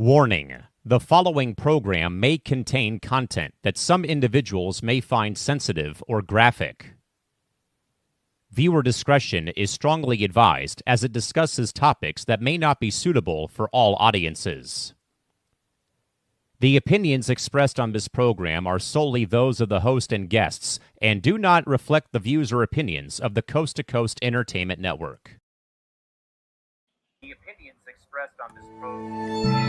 Warning: the following program may contain content that some individuals may find sensitive or graphic. Viewer discretion is strongly advised as it discusses topics that may not be suitable for all audiences. The opinions expressed on this program are solely those of the host and guests and do not reflect the views or opinions of the Coast to Coast Entertainment Network. The opinions expressed on this program.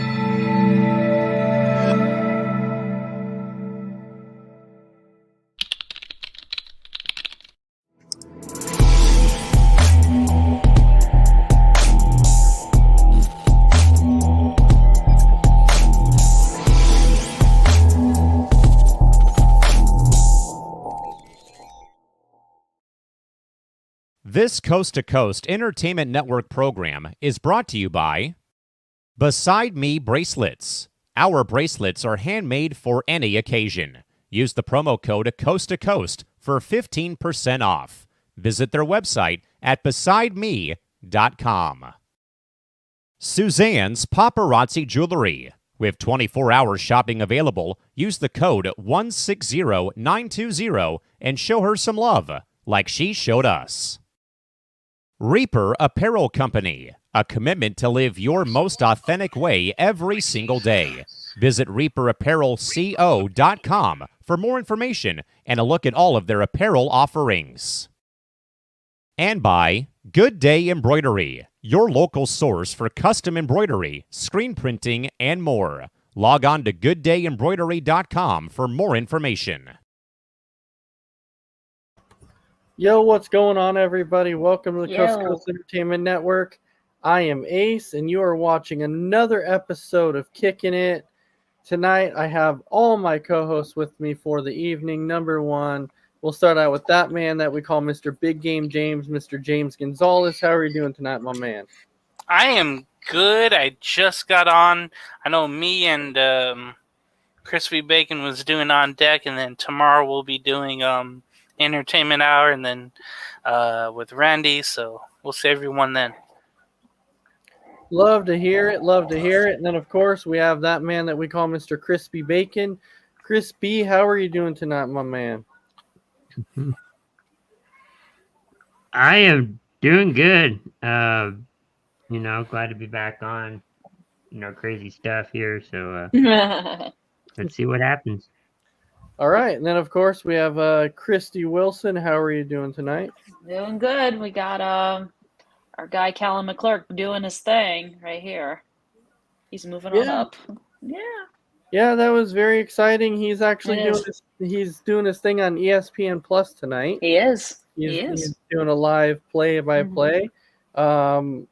This Coast to Coast Entertainment Network program is brought to you by Beside Me Bracelets. Our bracelets are handmade for any occasion. Use the promo code Coast to Coast for 15% off. Visit their website at besideme.com. Suzanne's Paparazzi Jewelry. With 24-hour shopping available, use the code 160920 and show her some love, like she showed us. Reaper Apparel Company, a commitment to live your most authentic way every single day. Visit reaperapparelco.com for more information and a look at all of their apparel offerings. And by Good Day Embroidery, your local source for custom embroidery, screen printing, and more. Log on to gooddayembroidery.com for more information. Yo, what's going on, everybody? Welcome to the Coast to Coast Entertainment Network. I am Ace, and you are watching another episode of Kicking It. Tonight, I have all my co-hosts with me for the evening. Number one, we'll start out with that man that we call Mr. Big Game James, Mr. James Gonzalez. How are you doing tonight, my man? I am good. I just got on. I know me and Crispy Bacon was doing On Deck, and then tomorrow we'll be doing Entertainment Hour, and then with Randy, so we'll see everyone then. Love to hear it. Love to hear it. And then, of course, we have that man that we call Mr. Crispy Bacon. Crispy, how are you doing tonight, my man? I am doing good. Glad to be back on, crazy stuff here. So let's see what happens. All right, and then of course we have Christy Wilson. How are you doing tonight? Doing good. We got our guy Callum McClurk doing his thing right here. He's moving on up. Yeah, that was very exciting. He's actually doing his thing on ESPN Plus tonight. He is. He's doing a live play-by-play. One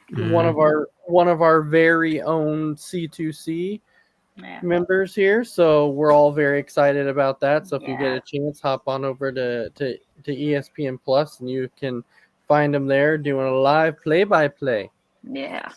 of our very own C2C members here, so we're all very excited about that. So if you get a chance, hop on over to ESPN Plus, and you can find him there doing a live play-by-play. Yeah.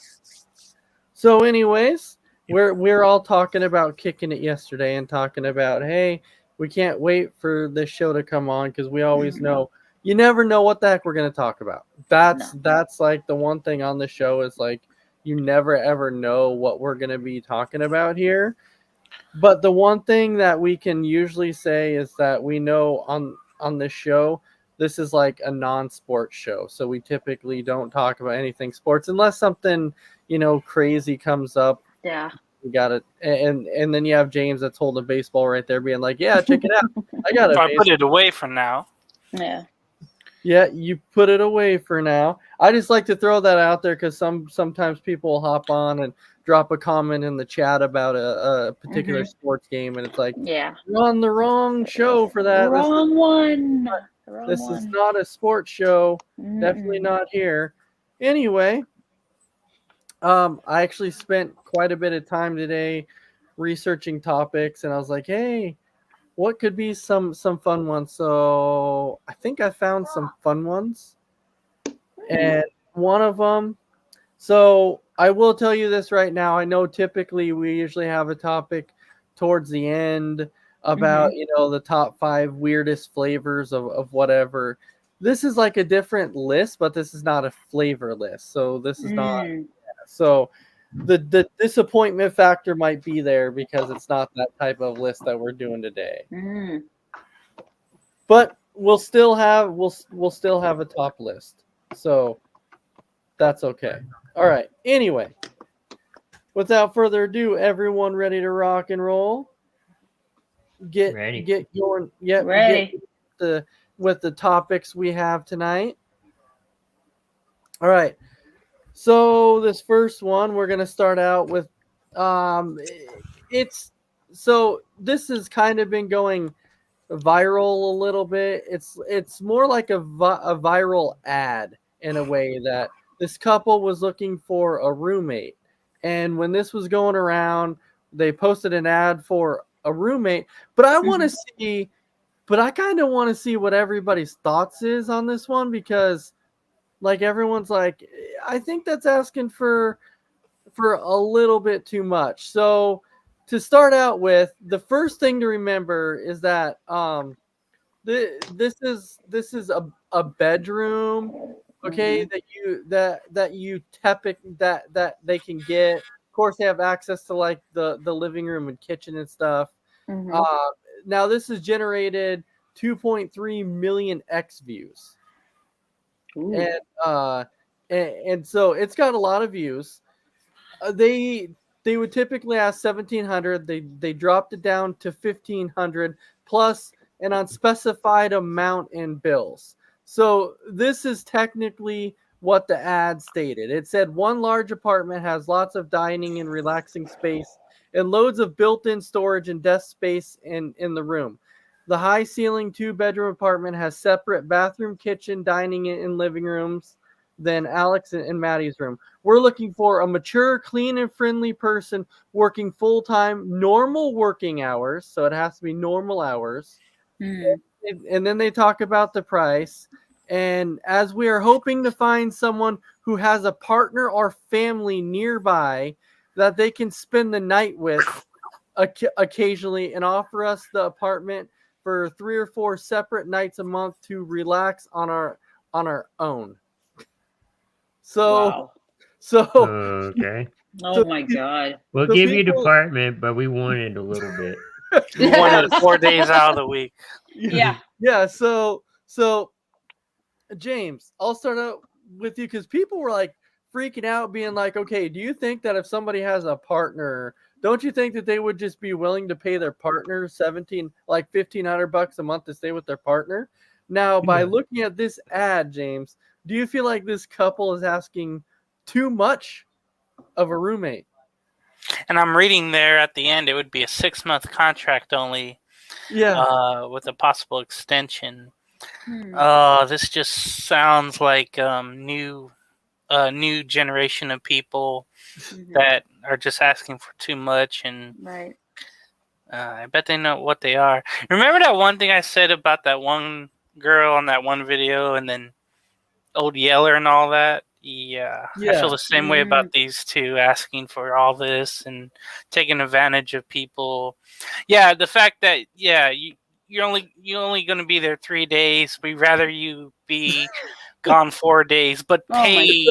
So, anyways, we're all talking about Kicking It yesterday and talking about, hey, we can't wait for this show to come on because we always know you never know what the heck we're going to talk about. That's like the one thing on the show is like, you never, ever know what we're going to be talking about here. But the one thing that we can usually say is that we know on this show, this is like a non-sports show. So we typically don't talk about anything sports unless something, crazy comes up. Yeah. We got it. And then you have James that's holding a baseball right there being like, yeah, check it out. I got it. I put it away for now. Yeah. Yeah, you put it away for now. I just like to throw that out there because sometimes people will hop on and drop a comment in the chat about a particular sports game, and it's like, you're on the wrong show for that. This is not a sports show. Definitely not here. Anyway, I actually spent quite a bit of time today researching topics, and I was like, hey, what could be some fun ones? So I think I found some fun ones. And one of them, so I will tell you this right now. I know typically we usually have a topic towards the end about, the top 5 weirdest flavors of whatever. This is like a different list, but this is not a flavor list. So this is not. So the disappointment factor might be there because it's not that type of list that we're doing today. Mm. But we'll still have a top list. So that's okay. All right. Anyway, without further ado, everyone ready to rock and roll? Ready. Get your Ready. with the topics we have tonight. All right. So this first one, we're gonna start out with, this has kind of been going viral a little bit. It's more like a viral ad in a way that this couple was looking for a roommate, and when this was going around, they posted an ad for a roommate. But I want to see, but I kind of want to see what everybody's thoughts is on this one, because like everyone's like, I think that's asking for a little bit too much. So to start out with, the first thing to remember is that this is a bedroom, okay, that they can get. Of course, they have access to like the living room and kitchen and stuff. Now this has generated 2.3 million X views. And so it's got a lot of views. They would typically ask 1,700. They dropped it down to 1,500 plus an unspecified amount in bills. So this is technically what the ad stated. It said one large apartment has lots of dining and relaxing space and loads of built-in storage and desk space in the room. The high ceiling 2-bedroom apartment has separate bathroom, kitchen, dining, and living rooms than Alex and Maddie's room. We're looking for a mature, clean, and friendly person working full-time, normal working hours. So it has to be normal hours. And then they talk about the price. And as we are hoping to find someone who has a partner or family nearby that they can spend the night with occasionally and offer us the apartment for 3 or 4 separate nights a month to relax on our own. So okay. Oh my God. We'll give you the apartment, but we want it a little bit. We wanted 4 days out of the week. Yeah. Yeah. So James, I'll start out with you because people were like freaking out, being like, okay, do you think that if somebody has a partner, don't you think that they would just be willing to pay their partner $1,500 a month to stay with their partner? Now, by looking at this ad, James, do you feel like this couple is asking too much of a roommate? And I'm reading there at the end, it would be a 6-month contract only. Yeah. With a possible extension. This just sounds like new generation of people that are just asking for too much, and right. I bet they know what they are. Remember that one thing I said about that one girl on that one video, and then Old Yeller and all that? Yeah. I feel the same way about these two asking for all this and taking advantage of people. Yeah, the fact that you're only going to be there 3 days. We'd rather you be gone 4 days, but pay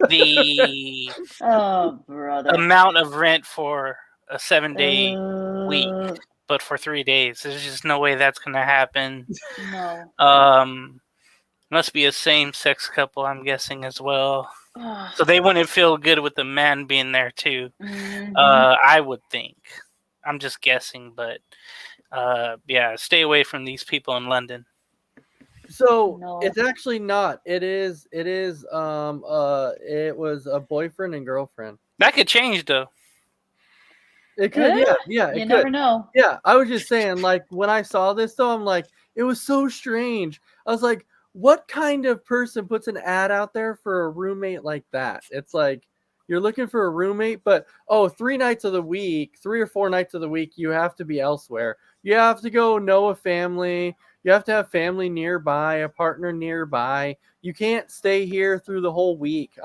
the amount of rent for a 7-day week, but for 3 days. There's just no way that's going to happen. No. Must be a same-sex couple, I'm guessing, as well. So they wouldn't feel good with the man being there, too. I would think. I'm just guessing, but stay away from these people in London. So it's actually not. It was a boyfriend and girlfriend. That could change, though. It could, yeah. You never know. Yeah, I was just saying, like, when I saw this, though, I'm like, it was so strange. I was like, what kind of person puts an ad out there for a roommate like that? It's like, you're looking for a roommate, but 3 nights of the week, 3 or 4 nights of the week, you have to be elsewhere. You have to go know a family. You have to have family nearby, a partner nearby. You can't stay here through the whole week.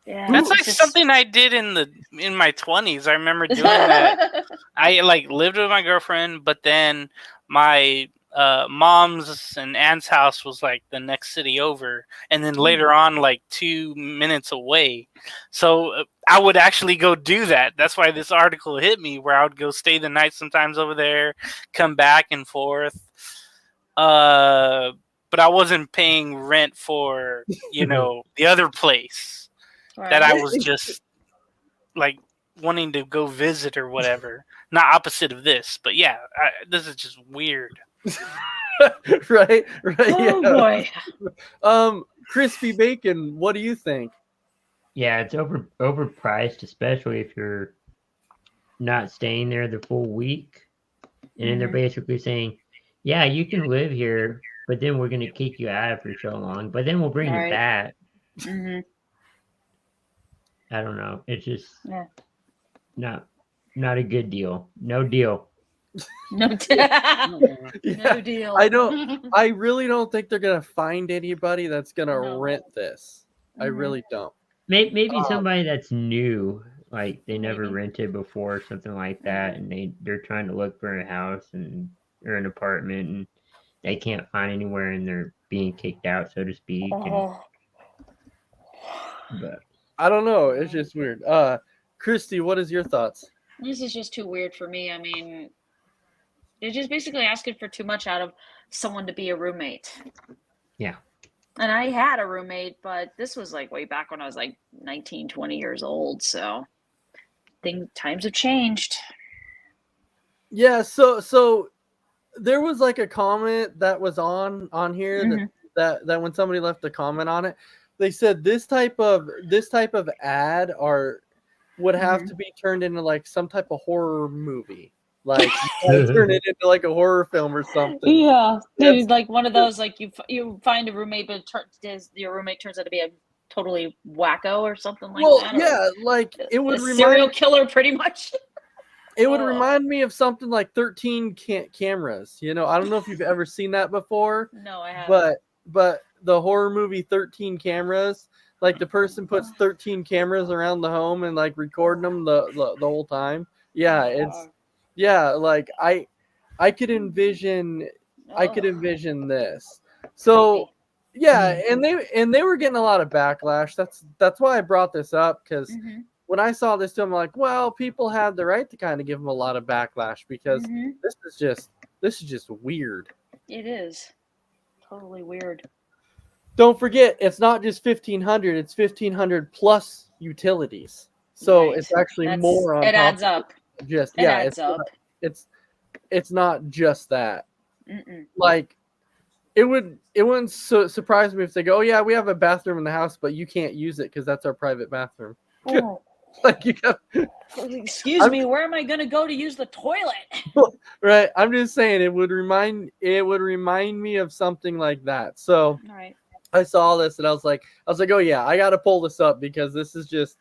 That's like something I did in my 20s. I remember doing that. I lived with my girlfriend, but then my mom's and aunt's house was like the next city over, and then later on like 2 minutes away. So I would actually go do that. That's why this article hit me, where I would go stay the night sometimes over there, come back and forth. But I wasn't paying rent for, the other place that I was just like wanting to go visit or whatever. Not opposite of this, but yeah, this is just weird. right. Oh boy. Crispy Bacon, what do you think? Yeah, it's overpriced, especially if you're not staying there the full week. And then they're basically saying, yeah, you can live here, but then we're going to kick you out for so long, but then we'll bring you back. Mm-hmm. I don't know. It's just not a good deal. No deal. No deal. I really don't think they're going to find anybody that's going to rent this. I really don't. Maybe somebody that's new, like they never rented before, something like that, and they're trying to look for a house or an apartment, and they can't find anywhere, and they're being kicked out, so to speak. But I don't know. It's just weird. Christy, what is your thoughts? This is just too weird for me. I mean, they're just basically asking for too much out of someone to be a roommate. Yeah. And I had a roommate, but this was like way back when I was like 19, 20 years old. So times have changed. Yeah. So there was like a comment that was on here that when somebody left a comment on it, they said this type of ad would have to be turned into like some type of horror movie. Like turn it into like a horror film or something. Yeah, maybe like one of those, like you find a roommate, but your roommate turns out to be a totally wacko or something like that. Yeah, like it would remind serial killer, pretty much. It would remind me of something like 13 cameras. I don't know if you've ever seen that before. No, I haven't. But the horror movie 13 cameras, like the person puts 13 cameras around the home and like recording them the whole time. Yeah, like I could envision this. So yeah, and they were getting a lot of backlash. That's why I brought this up, because when I saw this too, I'm like, well, people had the right to kind of give them a lot of backlash, because this is just weird. It is totally weird. Don't forget, it's not just 1,500; it's 1,500 plus utilities. So it's actually more on. It adds up. Just it adds up. It's not just that. Like it wouldn't surprise me if they go, oh yeah, we have a bathroom in the house, but you can't use it because that's our private bathroom. Oh. Like you got. Excuse me, where am I going to go to use the toilet? Right. I'm just saying it would remind me of something like that. So I saw this and I was like, oh yeah, I got to pull this up because this was just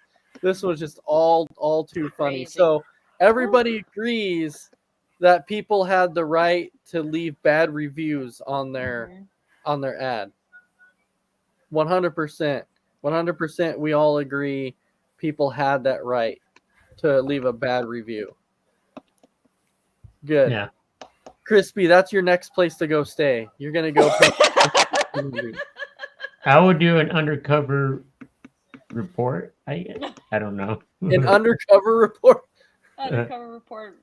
all too funny. So everybody agrees that people had the right to leave bad reviews on their ad. 100%. 100%. We all agree people had that right to leave a bad review. Good. Yeah. Crispy, that's your next place to go stay. You're going to go. I would do an undercover report. I don't know. An undercover report? Undercover report.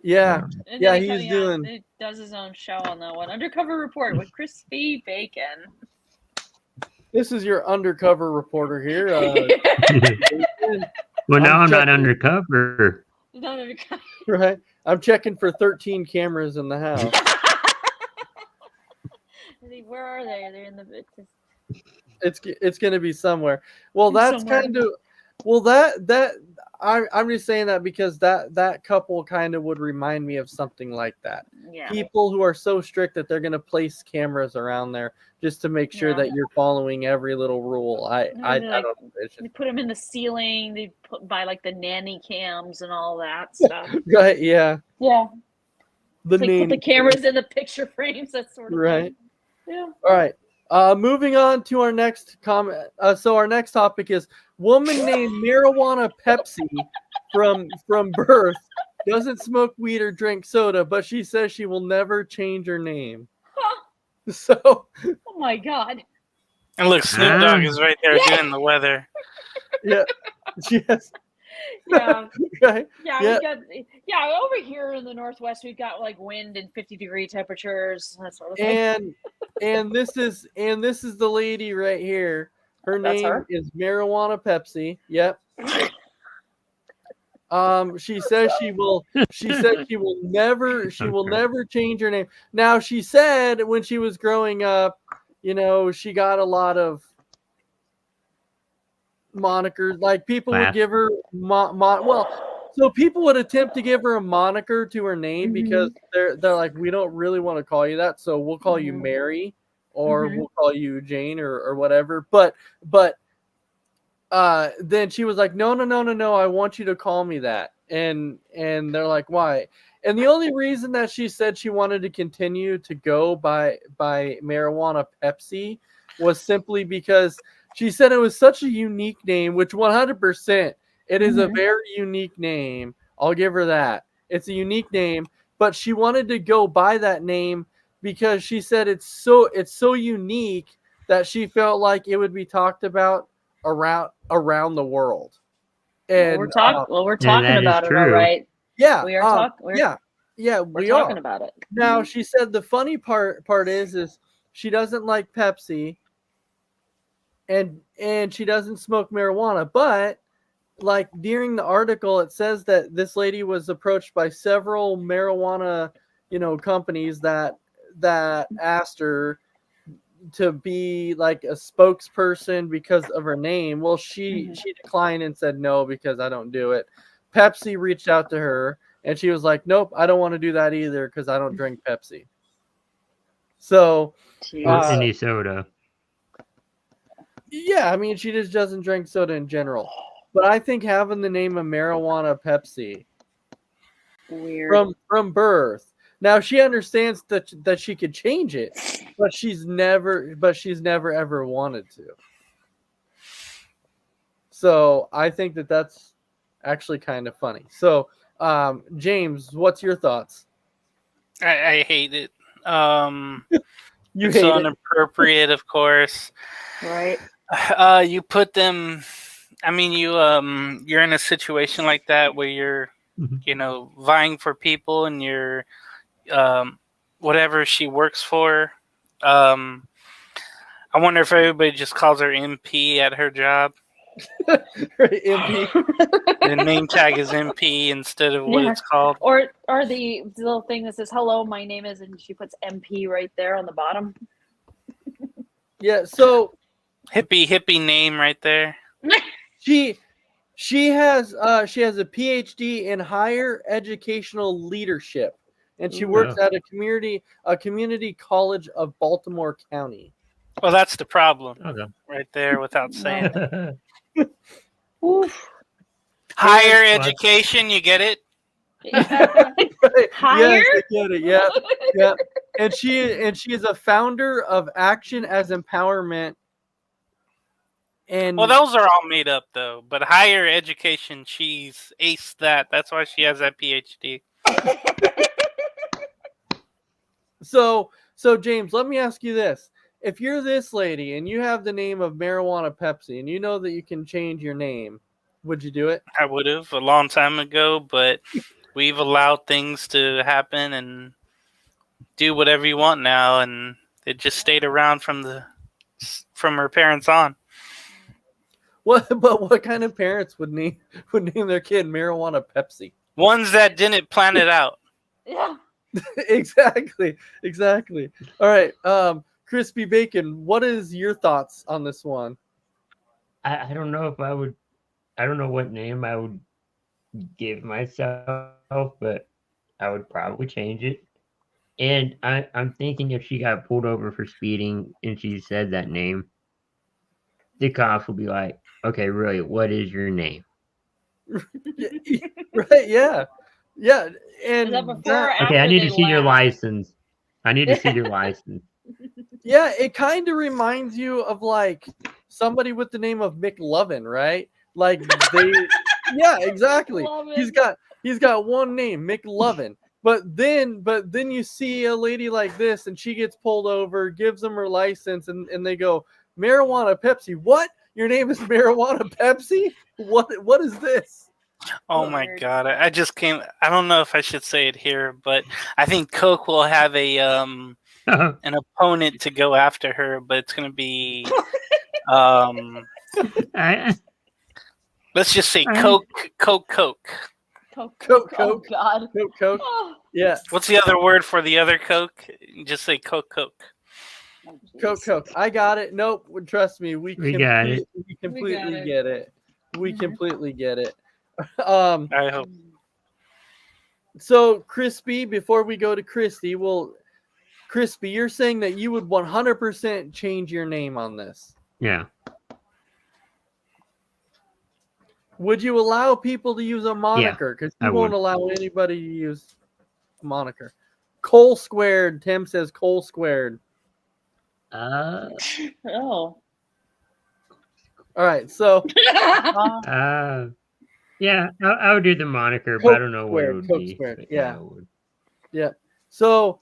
Yeah. Yeah, he does his own show on that one. Undercover report with Crispy Bacon. This is your undercover reporter here. Well, now I'm not undercover. Not undercover. Right. I'm checking for 13 cameras in the house. Where are they? They're in the. It's going to be somewhere. Well, that's kind of. Well, I'm just saying that because that couple kind of would remind me of something like that. Yeah. People who are so strict that they're going to place cameras around there just to make sure that you're following every little rule. I don't envision. They put them in the ceiling. They buy like the nanny cams and all that stuff. Right? Yeah. Yeah. Put the cameras in the picture frames. That sort of right. thing. Yeah. All right. Moving on to our next comment. So our next topic is woman named Marijuana Pepsi from birth doesn't smoke weed or drink soda, but she says she will never change her name. So, Oh my God. And look, Snoop Dogg is right there doing the weather. yeah, yes, Yeah. okay, Yeah, Yeah. over here in the Northwest, we've got like wind and 50-degree temperatures, that sort of thing. and this is the lady right here. Her That's name her? is Marijuana Pepsi. Yep. She says she will never change her name. Now, she said when she was growing up, she got a lot of monikers. Like, people would give her so people would attempt to give her a moniker to her name because they're like, we don't really want to call you that, so we'll call you Mary, or we'll call you Jane, or whatever. But then she was like, no, I want you to call me that. And they're like, why? And the only reason that she said she wanted to continue to go by Marijuana Pepsi was simply because she said it was such a unique name, which 100% it is a very unique name. I'll give her that. It's a unique name, but she wanted to go by that name because she said it's so unique that she felt like it would be talked about around the world. And we're talking about it, all right. Yeah, We are talking. we're talking about it. Now, she said the funny part is she doesn't like Pepsi, and she doesn't smoke marijuana, but like during the article, it says that this lady was approached by several marijuana, companies that asked her to be like a spokesperson because of her name. Well, she declined and said no, because I don't do it. Pepsi reached out to her and she was like, nope, I don't want to do that either because I don't drink Pepsi. So any soda. Yeah, I mean, she just doesn't drink soda in general. But I think having the name of Marijuana Pepsi weird from birth. Now, she understands that she could change it, but she's never ever wanted to. So I think that's actually kind of funny. So, James, what's your thoughts? I hate it. You it's hate so it. inappropriate, of course. right. You put them. I mean, you're in a situation like that where you're, vying for people, and you're, whatever she works for. I wonder if everybody just calls her MP at her job. MP. The name tag is MP instead of what it's called. Or the little thing that says, hello, my name is, and she puts MP right there on the bottom. Yeah, so hippie name right there. She has a PhD in higher educational leadership, and she works at a community college of Baltimore County. Well, that's the problem right there, without saying it. Higher education, you get it? Right. Higher? Yes, I get it. Yeah. And she is a founder of Action as Empowerment. And well, those are all made up though. But higher education, she's aced that. That's why she has that PhD. So James, let me ask you this. If you're this lady and you have the name of Marijuana Pepsi and you know that you can change your name, would you do it? I would have a long time ago, but we've allowed things to happen and do whatever you want now, and it just stayed around from her parents on. But what kind of parents would name their kid Marijuana Pepsi? Ones that didn't plan it out. Yeah. Exactly. All right. Crispy Bacon, what is your thoughts on this one? I don't know if I would. I don't know what name I would give myself, but I would probably change it. And I'm thinking if she got pulled over for speeding and she said that name, the cops will be like, okay, really, what is your name? Right, yeah. And Is that before or after okay, I need to see your laugh? license. I need to see your license. Yeah, it kind of reminds you of like somebody with the name of McLovin, right? Like Yeah, exactly. Lovin'. He's got one name, McLovin. But then you see a lady like this, and she gets pulled over, gives them her license, and they go, marijuana Pepsi. What? Your name is marijuana Pepsi? What is this? Oh my Weird. god! I just came. I don't know if I should say it here, but I think Coke will have an opponent to go after her, but it's going to be I, let's just say I- Coke. Coke. Oh Coke. God. Coke. Oh, Yeah, What's the other word for the other Coke? Just say Coke. Coke. I got it. Nope. Trust me. We got it. We completely it. get it. We Mhm. completely get it. I hope. So Crispy, before we go to Christy, Crispy, you're saying that you would 100% change your name on this. yeah. Would you allow people to use a moniker? Because I you won't would. allow anybody to use a moniker. Cole Squared. Tim says Cole Squared. Uh, Oh. All right. So yeah, I would do the moniker, but I don't know what it would Coke be. Squared, but yeah. I would. So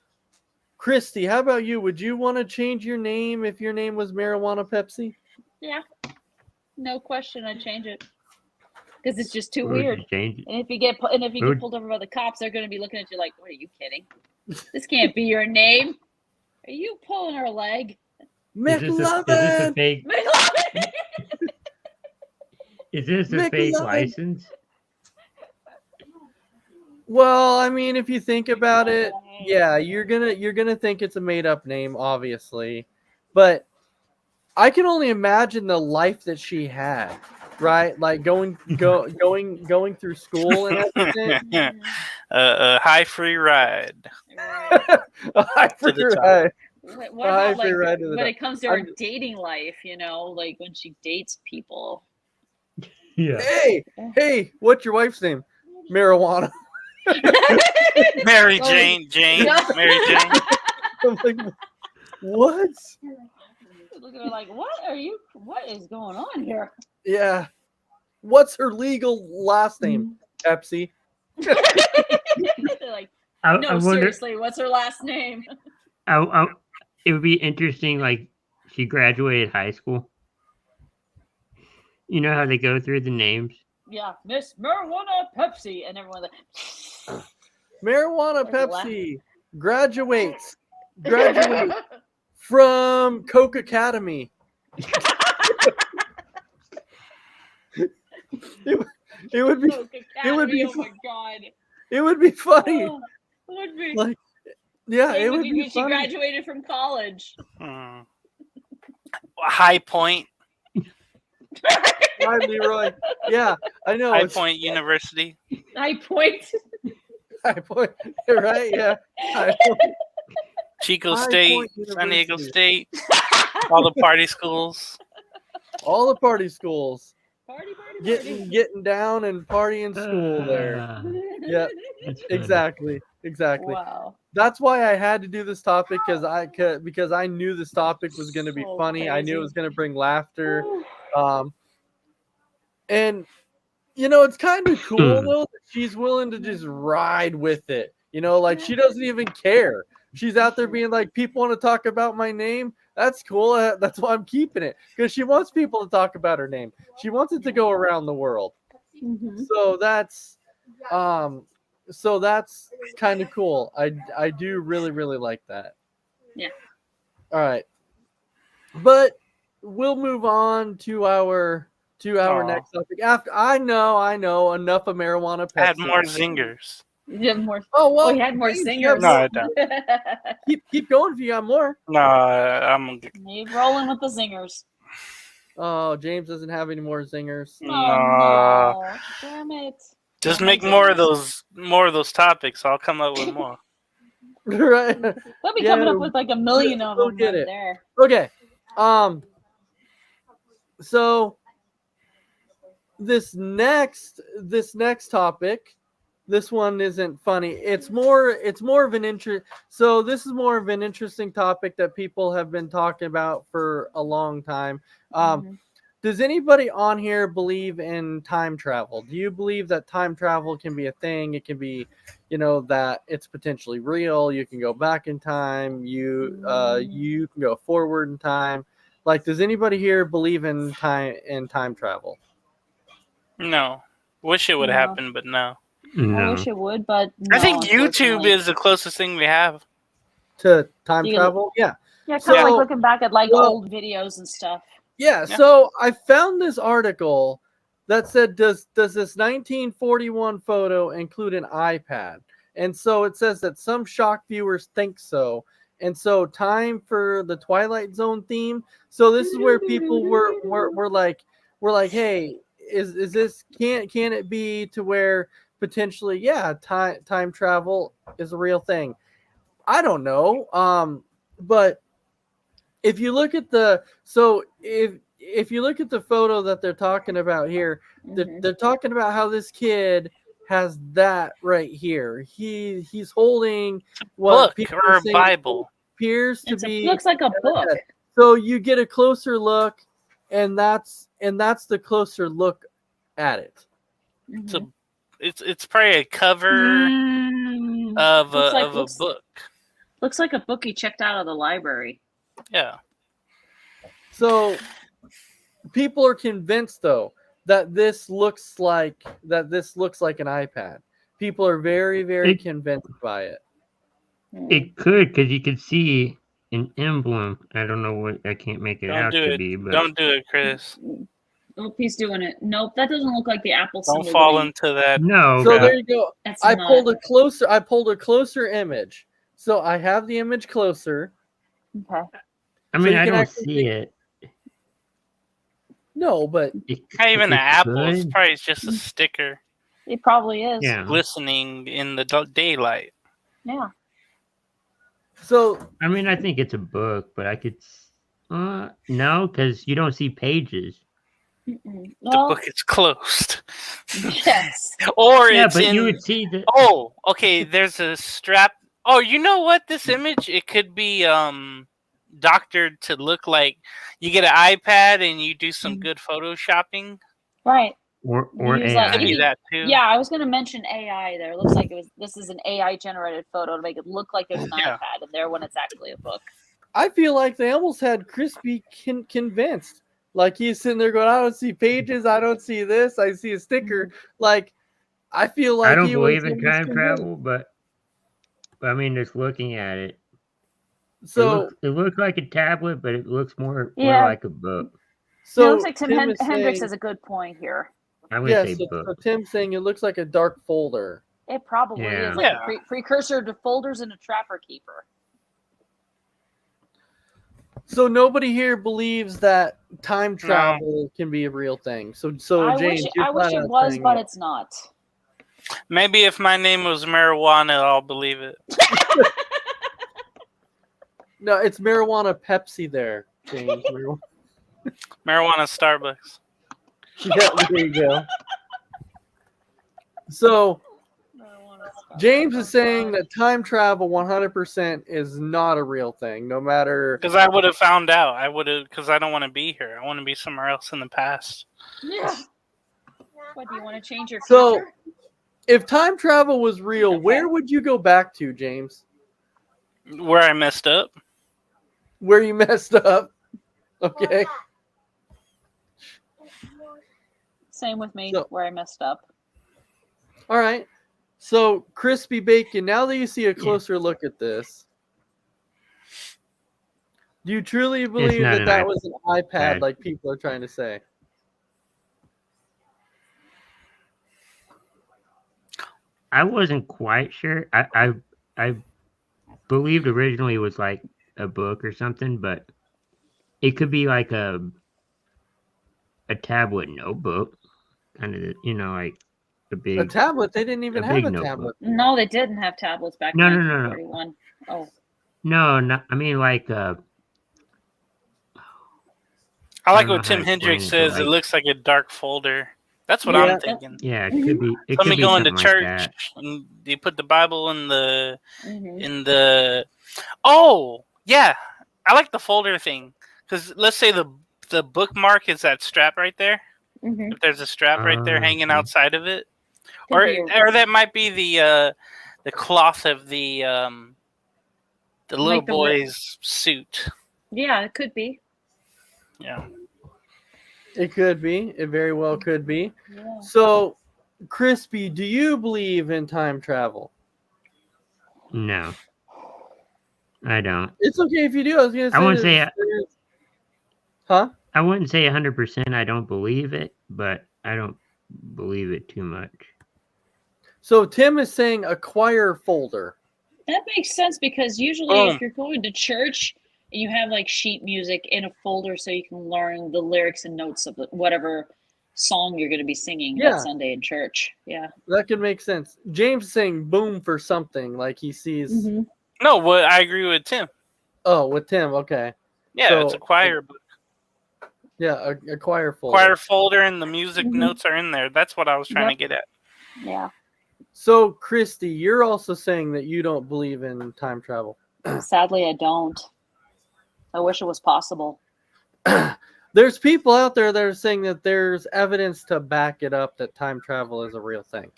Christy, how about you? Would you want to change your name if your name was Marijuana Pepsi? Yeah. No question, I'd change it. Because it's just too What would you weird. change it? And if you get Would- pulled over by the cops, they're going to be looking at you like, "What are you kidding? This can't be your name. Are you pulling her leg?" Is this a McLovin! fake? Is this a fake McLovin! license? Well, I mean, if you think about it, yeah, you're gonna think it's a made up name, obviously, but I can only imagine the life that she had, right? Like going through school and everything. A high free ride. Right. I To the top. forgot. What I about like feel right to the when top. it comes to her I'm- dating life? Like when she dates people. Yeah. Hey, what's your wife's name? Marijuana. Mary Oh. Jane. Mary Jane. I'm like, what? Look at her like, what is going on here? Yeah. What's her legal last name? Pepsi. They're like, I no, wonder. seriously, what's her last name? It would be interesting. Like she graduated high school. You know how they go through the names. Yeah, Miss Marijuana Pepsi, and everyone's like, Marijuana There's a laugh. Pepsi graduates from Coke Academy. It would be Coke it would be Academy, oh my fun. god. it would be funny. Oh, it would be. Like, yeah, Same it with would you be when she funny. graduated from college. High Point. Hi, Leroy. Yeah, I know. High it's- Point University. High Point. High Point. Right? Yeah. High Point. Chico High State. Point San Diego University. State. All the party schools. All the party schools. Party. Getting down and partying school there. Yeah, That's funny. Exactly. Wow. That's why I had to do this topic because I knew this topic was going to be So funny. I knew it crazy. was going to bring laughter. And it's kind of cool though that she's willing to just ride with it. Like she doesn't even care. She's out there being like, people want to talk about my name. That's cool. That's why I'm keeping it, because she wants people to talk about her name. She wants it to go around the world. Mhm. So that's kind of cool. I do really, really like that. Yeah. All right. But we'll move on to our Aw. next topic. After I know enough of marijuana Pepsi. Add more zingers. You have more. Oh well, Oh, he had more James, you singers. have No, more. I don't. Keep going if you got more. No, I'm. He's rolling with the zingers. Oh, James doesn't have any more zingers. Oh, No. no. Damn it. Just make more of those topics. I'll come up with more. Right. They'll be Yeah, coming up with like a million of we'll them get right it. there. Okay. So this next topic, this one isn't funny. It's more of an interest. So this is more of an interesting topic that people have been talking about for a long time. Mhm. does anybody on here believe in time travel? Do you believe that time travel can be a thing? It can be, that it's potentially real. You can go back in time. You can go forward in time. Like, does anybody here believe in time travel? No. Wish it would No. happen, but no. I wish it would, but no, I think YouTube unfortunately. is the closest thing we have. To time You- travel? Yeah. Yeah, kind of So- like looking back at like well- old videos and stuff. Yeah, Yeah. so I found this article that said, does this 1941 photo include an iPad? And so it says that some shock viewers think so. And so time for the Twilight Zone theme. So this is where people were like, hey, is this can it be to where potentially, yeah, time travel is a real thing? I don't know. But if you look at if you look at the photo that they're talking about here, they're talking about how this kid has that right here. He's holding what Book people or a say Bible. appears to be. Looks like a book. So you get a closer look, and that's the closer look at it. It's a it's probably a cover of a book. Looks like a book he checked out of the library. Yeah. So people are convinced though that this looks like an iPad. People are very, very convinced by it. It could, because you could see an emblem. I don't know what, I can't make it Don't out do to it. be, but Don't do it, Chris. Oh, he's doing it. Nope, that doesn't look like the Apple Don't symbol. fall to me. into that. no. So there you go. That's I not. pulled a closer image. So I have the image closer. Okay. I so mean, you I can don't actually see it. No, but Not even an apple. It's good. probably just a sticker It probably is. Yeah. glistening in the daylight. Yeah. so I mean, I think it's a book, but I could. No, because you don't see pages. Mm-mm. The Well, book is closed. yes. Or Yeah, it's but in. you would see the. Oh, okay. There's a strap. Oh, you know what? This image, it could be doctored to look like you get an iPad and you do some good photoshopping. Right. Or Use AI. that- Could be you- that too. Yeah, I was going to mention AI there. It looks like this is an AI generated photo to make it look like there's an Yeah. iPad in there when it's actually a book. I feel like they almost had Crispy convinced. Like he's sitting there going, I don't see pages, I don't see this, I see a sticker. Like I feel like I don't he was believe in almost time convinced. travel, but I mean, just looking at it, So it looks like a tablet, but it looks more Yeah. like a book. so it looks like Tim is Hendricks saying- has a good point here. I'm gonna yeah, say so book. Tim's saying it looks like a dark folder. It probably Yeah. is like Yeah. a precursor to folders and a Trapper Keeper. So nobody here believes that time travel can be a real thing. So I James, wish, you're I wish flat it out was, saying but it. it's not. Maybe if my name was marijuana, I'll believe it. No, it's marijuana Pepsi there, James. Marijuana Starbucks. Yeah, there you go. So James is saying that time travel 100% is not a real thing, no matter. Because I would have found out. I would have, because I don't want to be here. I want to be somewhere else in the past. Yeah. What, do you want to change your So- future? If time travel was real, Okay. where would you go back to, James? Where I messed up. Where you messed up? Okay. Same with me, So- where I messed up. All right. So, Crispy Bacon, now that you see a closer look at this, do you truly believe not that an that was an iPad iPad. like people are trying to say? I wasn't quite sure. I believed originally it was like a book or something, but it could be like a tablet notebook, kind of, like a big. A tablet? They didn't even a have big a notebook. tablet. No, they didn't have tablets back No, in no, no, no. 1941. Oh, No, not. I mean, like I like don't what know how Tim to Hendricks explain it, says. but, It looks like a dark folder. That's what Yeah. I'm thinking. yeah, it could be. It Somebody could be going to something church like that. and they put the Bible in the mhm. Oh, yeah. I like the folder thing because let's say the the bookmark is that strap right there. Mhm. If there's a strap right there hanging okay. outside of it, Could or be a- or that might be the cloth of the little Like the boy's suit. Yeah, it could be. Yeah. It could be. It very well could be. Yeah. So, Crispy, do you believe in time travel? No, I don't. It's okay if you do. I was gonna say. I wouldn't say. Huh? I wouldn't say 100%. I don't believe it, but I don't believe it too much. So Tim is saying acquire folder. That makes sense because usually if you're going to church, you have like sheet music in a folder so you can learn the lyrics and notes of whatever song you're going to be singing Yeah. that Sunday in church. Yeah. That could make sense. James is saying boom for something like he sees. Mhm. No, what I agree with Tim. Oh, with Tim. Okay. Yeah, So- it's acquire book. Yeah, acquire folder. Acquire folder and the music Mhm. notes are in there. That's what I was trying to get at. Yeah. So, Christy, you're also saying that you don't believe in time travel. Sadly, I don't. I wish it was possible. There's people out there that are saying that there's evidence to back it up that time travel is a real thing.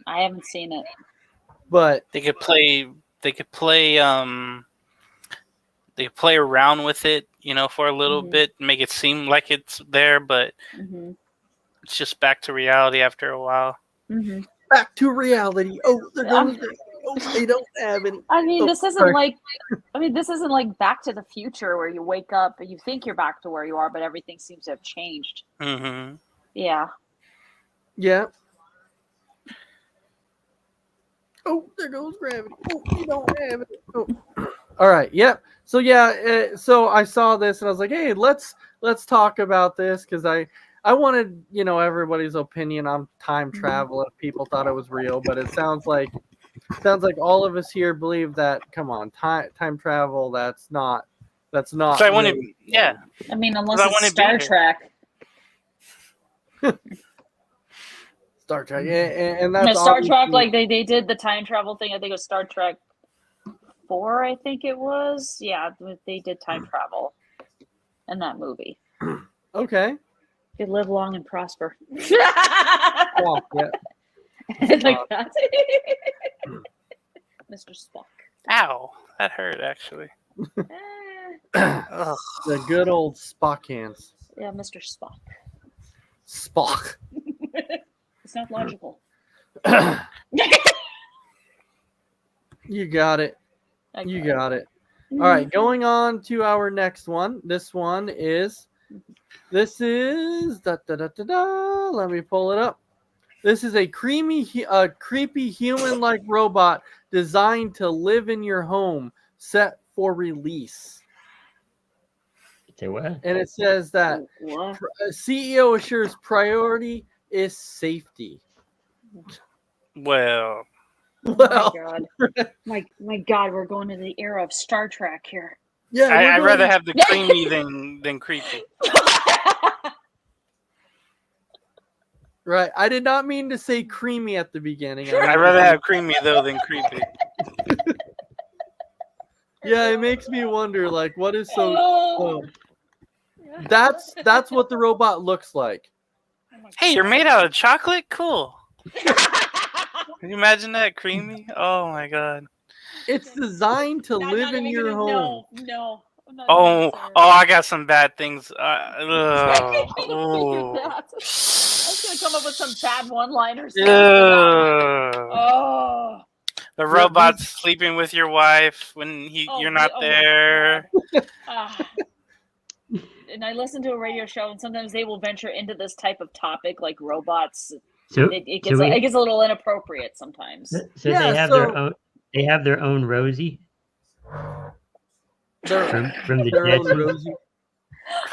I haven't seen it. But They could play around with it, for a little Mhm. bit, make it seem like it's there, but Hmm. it's just back to reality after a while. Hmm. back to reality. Oh, they don't have any. I mean, Oh, this isn't sorry. like, this isn't like Back to the Future where you wake up and you think you're back to where you are, but everything seems to have changed. Mm-hmm. Yeah. Yeah. Oh, there goes gravity. Oh, you don't have it. Oh. All right. Yep. So yeah. So I saw this and I was like, hey, let's talk about this because I wanted everybody's opinion on time travel if people thought it was real, but it sounds like all of us here believe that. Come on, time travel. That's not. So I want really- to, yeah. I mean, unless I it's wanna be Star here. Trek. Star Trek. And that's No, Star Trek, obviously- like they did the time travel thing. I think it was Star Trek 4, I think it was. Yeah, they did time travel in that movie. Okay. You live long and prosper. Well, yeah. Like that. Mr. Spock. Ow, that hurt actually. Eh, Ugh. The good old Spock hands. yeah, Mr. Spock. Spock. It's not logical. You got it. You got it. All right, going on to our next one. This is let me pull it up. This is a creepy human-like robot designed to live in your home, set for release. Say what? And it says that What? CEO assures priority is safety. Well, Well, Oh my God, we're going to the era of Star Trek here. yeah, we're I'd going- rather have the creamy than creepy. Right. I did not mean to say creamy at the beginning. I'd rather have creamy though than creepy. Yeah, it makes me wonder, like, what is so. Oh. That's what the robot looks like. Hey, you're made out of chocolate? Cool. Can you imagine that? Creamy? Oh my god. It's designed to live in your home. No. I'm not Oh, even sorry. I got some bad things. Ooh. I was gonna come up with some bad one-liners. Ew. Oh. The robot's sleeping with your wife when you're not oh my there. Ah. And I listen to a radio show, and sometimes they will venture into this type of topic, like robots. So, It gets a little inappropriate sometimes. so Yeah, they have so- their own. They have their own Rosie They're- from the they're own Jetsons. Rosie.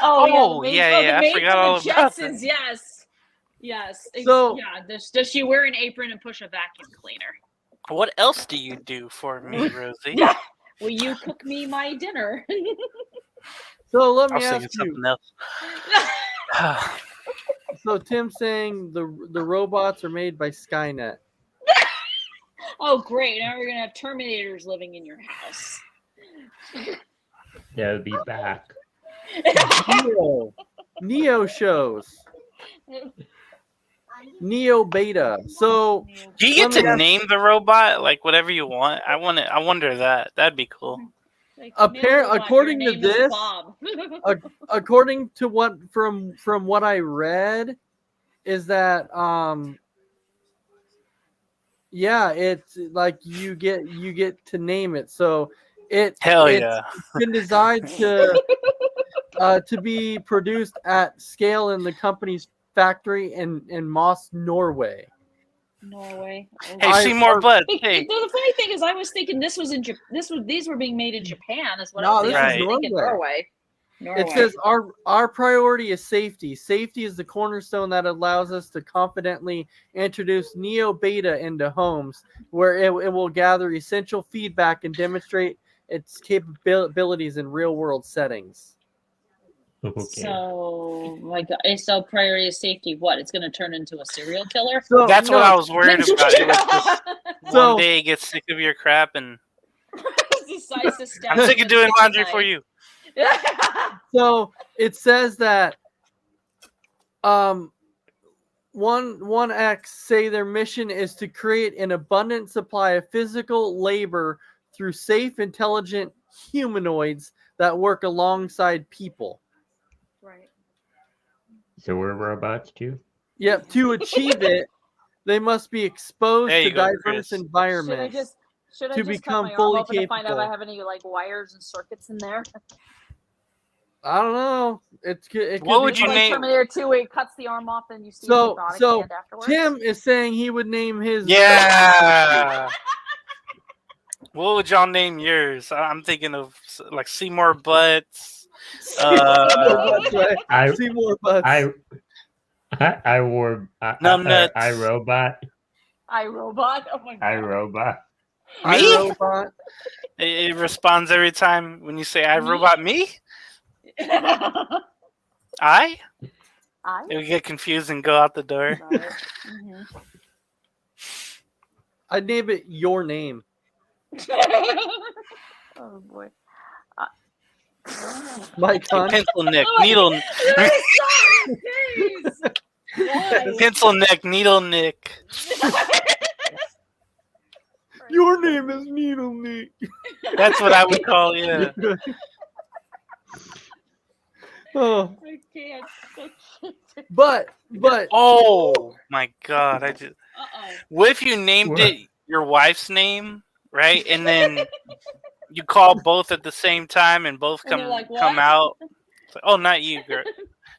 Oh, the maid- yeah, the yeah, I maid forgot from all the about Jetsons, yes. So- yeah, does she wear an apron and push a vacuum cleaner? What else do you do for me, Rosie? Will you cook me my dinner? So let I me was thinking ask you. something else. So Tim's saying the robots are made by Skynet. Oh, great! Now we're gonna have Terminators living in your house. That would be back. Cool. Neo shows. Neo Beta. So Do you get Let me to ask- name the robot like whatever you want? I wonder that. That'd be cool. Like, According to your name is this, Bob. according to what from what I read, is that yeah, it's like you get to name it. So it's been designed to be produced at scale in the company's factory in Moss, Norway. Norway. Hey, Seymour Bud. Hey, The funny thing is, I was thinking this was in these were being made in Japan. Is what No, I was this thinking. is I was thinking Norway. Norway. It says our priority is safety. Safety is the cornerstone that allows us to confidently introduce Neo Beta into homes, where it will gather essential feedback and demonstrate its capabilities in real world settings. Okay. So, like, so priority is safety. What? It's going to turn into a serial killer? So that's what I was worried about. It was just So- one day get sick of your crap and Decides to stab I'm you sick with of doing a laundry knife. for you. So it says that 1X say their mission is to create an abundant supply of physical labor through safe, intelligent humanoids that work alongside people. Right. So we're robots too? Yep. To achieve it, they must be exposed There to you go, diverse Chris. environments. Should I to just become cut my fully arm open to find out if capable. I have any like wires and circuits in there? I don't know. It could What be would you Like name- Terminator 2, where he cuts the arm off and you see So- the robotic so hand afterwards. Tim is saying he would name his. Yeah. What would y'all name yours? I'm thinking of like Seymour Butts. That's right. I Seymour Butts. I wore Numbnuts. I robot. iRobot. Oh my god. I robot. Me? iRobot. It responds every time when you say "I robot me." I. I. It would get confused and go out the door. Mhm. I'd name it your name. Oh boy. Mike Hunt. Pencil neck, needle, pencil neck, needle neck. Your name is Needle Nick. That's what I would call it. Yeah. Oh, I can't. but Oh my god! I just. Uh-oh. What if you named What? it your wife's name, right? And then you call both at the same time, and both And come they're like, "What?" come out. It's like, oh, not you, girl.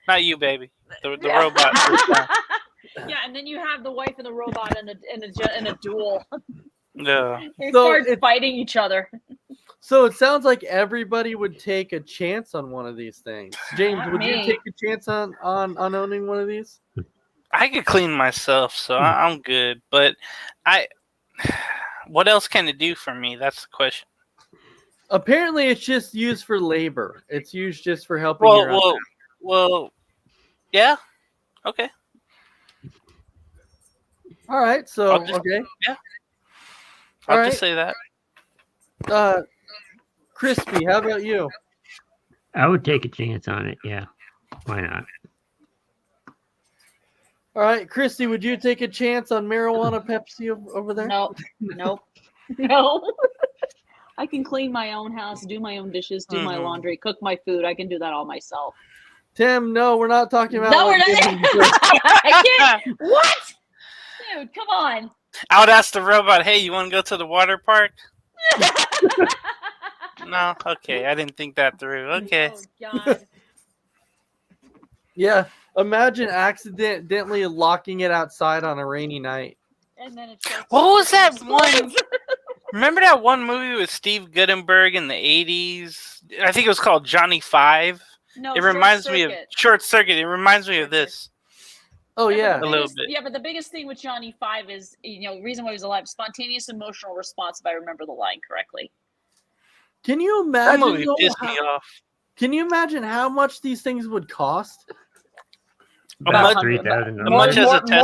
Not you, baby. The Yeah. robot. this time. Yeah, and then you have the wife and the robot in a duel. No. They So start it- fighting each other. so it sounds like everybody would take a chance on one of these things. James, Not would you me. take a chance on owning one of these? I could clean myself, so I'm good. But what else can it do for me? That's the question. Apparently, it's just used for labor. It's used just for helping. your Well, yeah. Okay. All right. So I'll just- okay. I'll All just say that. Crispy, how about you? I would take a chance on it. Yeah, why not? All right, Christy, would you take a chance on marijuana Pepsi over there? Nope. Nope. No. I can clean my own house, do my own dishes, do my Mhm. laundry, cook my food. I can do that all myself. Tim, no, we're not talking about. No, we're what not. Disney does. I can't. What? Dude, come on. I would ask the robot, "Hey, you want to go to the water park?" No. Okay, I didn't think that through. Okay. Oh, God. Yeah, imagine accidentally locking it outside on a rainy night. And then it starts What was that explodes. one? Remember that one movie with Steve Guttenberg in the 80s? I think it was called Johnny Five. No, It Short reminds me of Circuit. Short Circuit. It reminds me of this. Oh yeah, A little bit. Yeah, but the biggest thing with Johnny Five is, the reason why he was alive, spontaneous emotional response, if I remember the line correctly. can you That imagine? movie though, pissed me off. Can you imagine how much these things would cost? much- About $3,000. How much is a Tesla?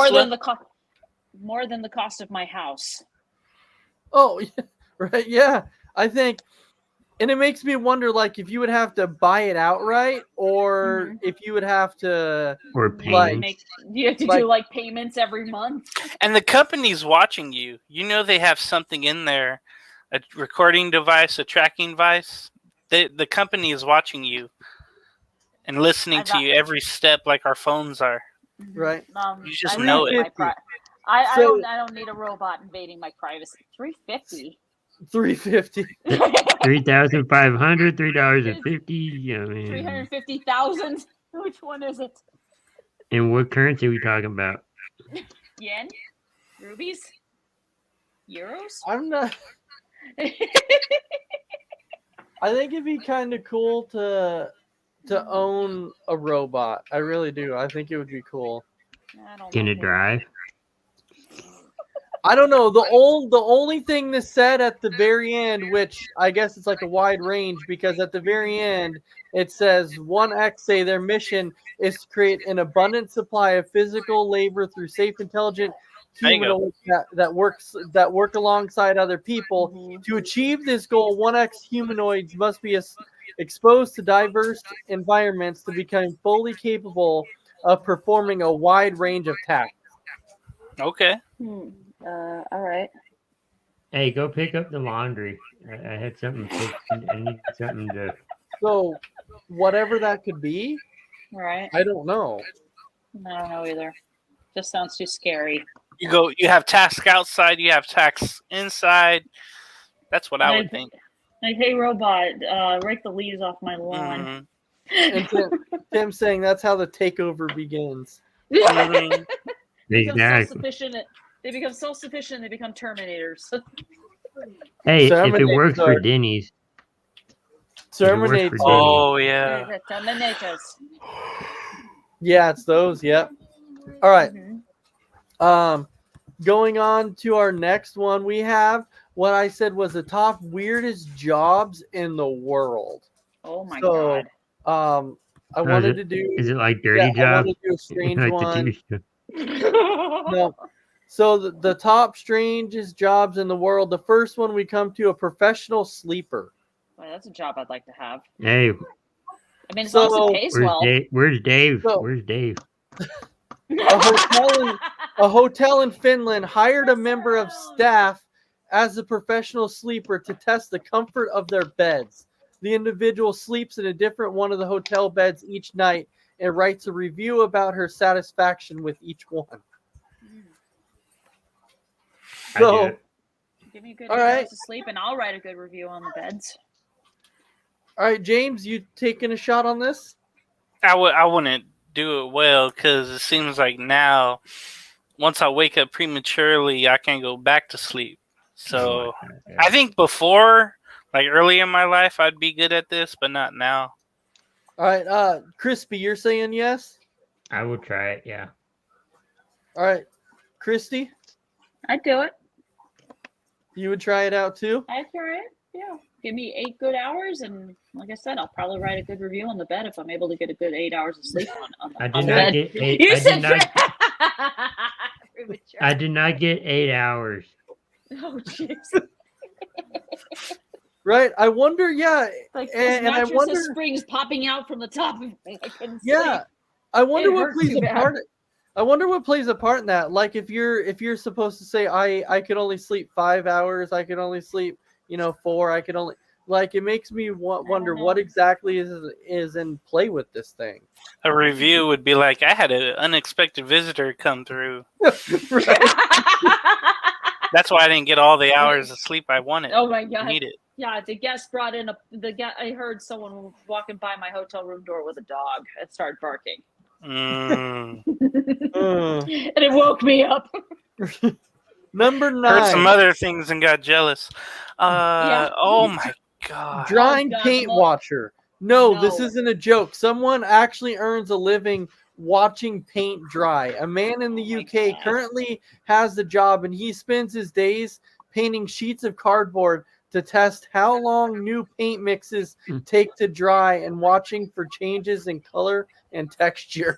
More than the cost of my house. Oh, yeah, right. Yeah, I think And it makes me wonder, like, if you would have to buy it outright, or if you would have to, Or payments. You have to do like payments every month. And the company's watching you. You know they have something in there, a recording device, a tracking device. The company is watching you and listening to you every step, like our phones are. right? You just know it. I don't need a robot invading my privacy. $350. $350. 3,500, $3.50. I mean, 350,000. Which one is it? and what currency are we talking about? Yen? Rubies? Euros? I'm not. I think it'd be kind of cool to own a robot. I really do. I think it would be cool. Can it drive? I don't know. The only thing this said at the very end, which I guess it's like a wide range, because at the very end it says 1X say their mission is to create an abundant supply of physical labor through safe, intelligent humanoids that work alongside other people. To achieve this goal, 1X humanoids must be exposed to diverse environments to become fully capable of performing a wide range of tasks. Okay. All right. Hey, go pick up the laundry. I had something fixed. I need something to. So, whatever that could be, Right. I don't know. I don't know either. Just sounds too scary. You have tasks outside, you have tasks inside. That's what I would think. Like, hey, robot, rake the leaves off my lawn. And Tim saying that's how the takeover begins. Mhm. Exactly. They become self-sufficient. They become Terminators. Hey, if it Terminators works for Denny's. Terminate. Oh yeah. The Terminators. Yeah, it's those. Yep. All right. Going on to our next one, we have what I said was the top weirdest jobs in the world. Oh my god. I wanted to do. Is it like dirty job? I wanted to do a strange Like one. No. So the top strangest jobs in the world. The first one we come to, a professional sleeper. Well, that's a job I'd like to have. Hey, I mean, as long as it pays well. Where's Dave? So- Where's Dave? A hotel in Finland hired a member of staff as a professional sleeper to test the comfort of their beds. The individual sleeps in a different one of the hotel beds each night and writes a review about her satisfaction with each one. So, give me a good all night right. to sleep, and I'll write a good review on the beds. All right, James, you taking a shot on this? I wouldn't do it well because it seems like now, once I wake up prematurely, I can't go back to sleep. So I think before, like early in my life, I'd be good at this, but not now. All right, Crispy, you're saying yes? I will try it. Yeah. All right, Christy, I'd do it. you would try it out too? I'd try it. Yeah. Give me 8 good hours, and like I said, I'll probably write a good review on the bed if I'm able to get a good 8 hours of sleep on the I on did the not bed. get 8. You I said did not. I did not get 8 hours. Oh, jeez. Right. I wonder. Yeah. Like and I mattress wonder. of springs popping out from the top of me. I couldn't Yeah. sleep. I wonder It what hurt plays too a bad. part. I wonder what plays a part in that. Like if you're supposed to say I could only sleep 5 hours. I could only sleep 4. I could only. Like, it makes me wonder what exactly is in play with this thing. A review would be like, I had an unexpected visitor come through. That's why I didn't get all the hours of sleep I wanted. Oh my god! Needed. Yeah, the guest brought in I heard someone walking by my hotel room door with a dog and started barking, Mm. and it woke me up. Number Heard some 9. other things and got jealous. Yeah. Oh my god. Drying Oh, God, paint look. watcher. No, this No. isn't a joke. Someone actually earns a living watching paint dry. A man in the Oh my UK God. currently has the job, and he spends his days painting sheets of cardboard to test how long new paint mixes take to dry and watching for changes in color and texture.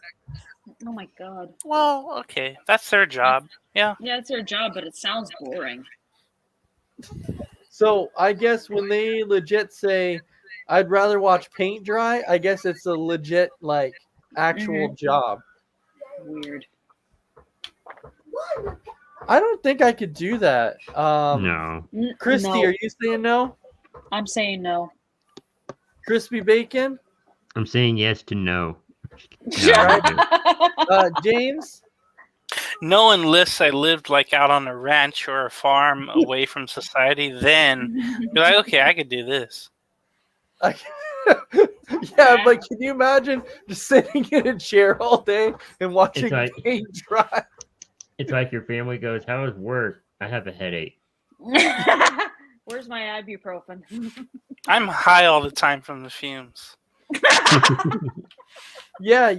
Oh my god! Well, okay. That's their job. Yeah. Yeah, it's their job, but it sounds boring. So I guess when they legit say, "I'd rather watch paint dry," I guess it's a legit like actual job. Weird. I don't think I could do that. No. Christy, No. are you saying no? I'm saying no. Crispy bacon? I'm saying yes to no. James? No, unless I lived like out on a ranch or a farm away from society, then be like, okay, I could do this. Yeah, but can you imagine just sitting in a chair all day and watching paint dry? It's like your family goes, "How is work? I have a headache." Where's my ibuprofen? I'm high all the time from the fumes. Yeah,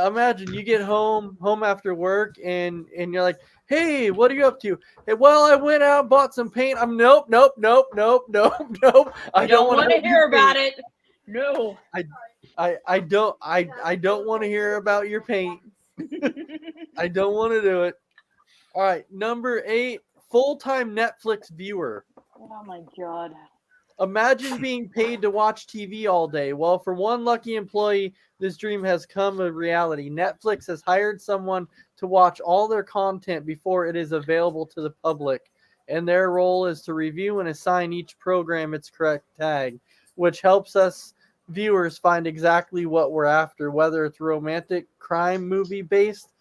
imagine you get home after work and you're like, "Hey, what are you up to?" "Hey, well, I went out and bought some paint." Nope. I don't want to hear about it. No. I don't want to hear about your paint. I don't want to do it. All right, number 8, full-time Netflix viewer. Oh my god. Imagine being paid to watch TV all day. Well, for one lucky employee, this dream has come a reality. Netflix has hired someone to watch all their content before it is available to the public, and their role is to review and assign each program its correct tag, which helps us viewers find exactly what we're after, whether it's romantic crime movie based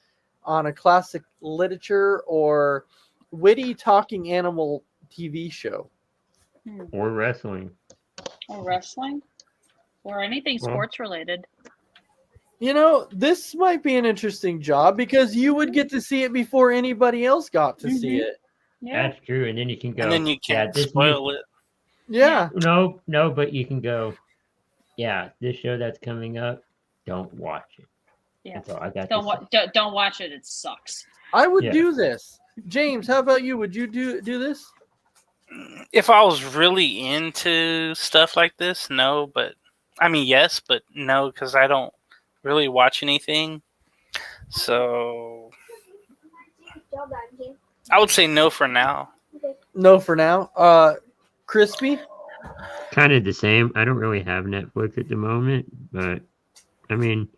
on a classic literature or witty talking animal TV show. Or wrestling. Or wrestling? Or anything sports related. You know, this might be an interesting job because you would get to see it before anybody else got to see it. Yeah. That's true. And then you can go. And then you can't spoil it. Yeah. No, but you can go. Yeah, this show that's coming up, don't watch it. Yeah. That's all I got. Don't watch it. It sucks. I would do this. James, how about you? Would you do this? If I was really into stuff like this, no. But I mean, yes, but no, because I don't really watch anything. So I would say no for now. No for now. Crispy? Kind of the same. I don't really have Netflix at the moment, but I mean,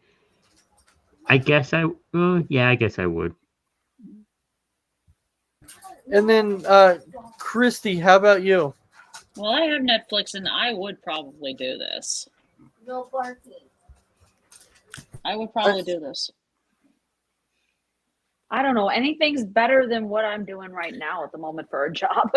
I guess I would. And then Christy, how about you? Well, I have Netflix and I would probably do this. No barking. I would probably do this. I don't know. Anything's better than what I'm doing right now at the moment for a job.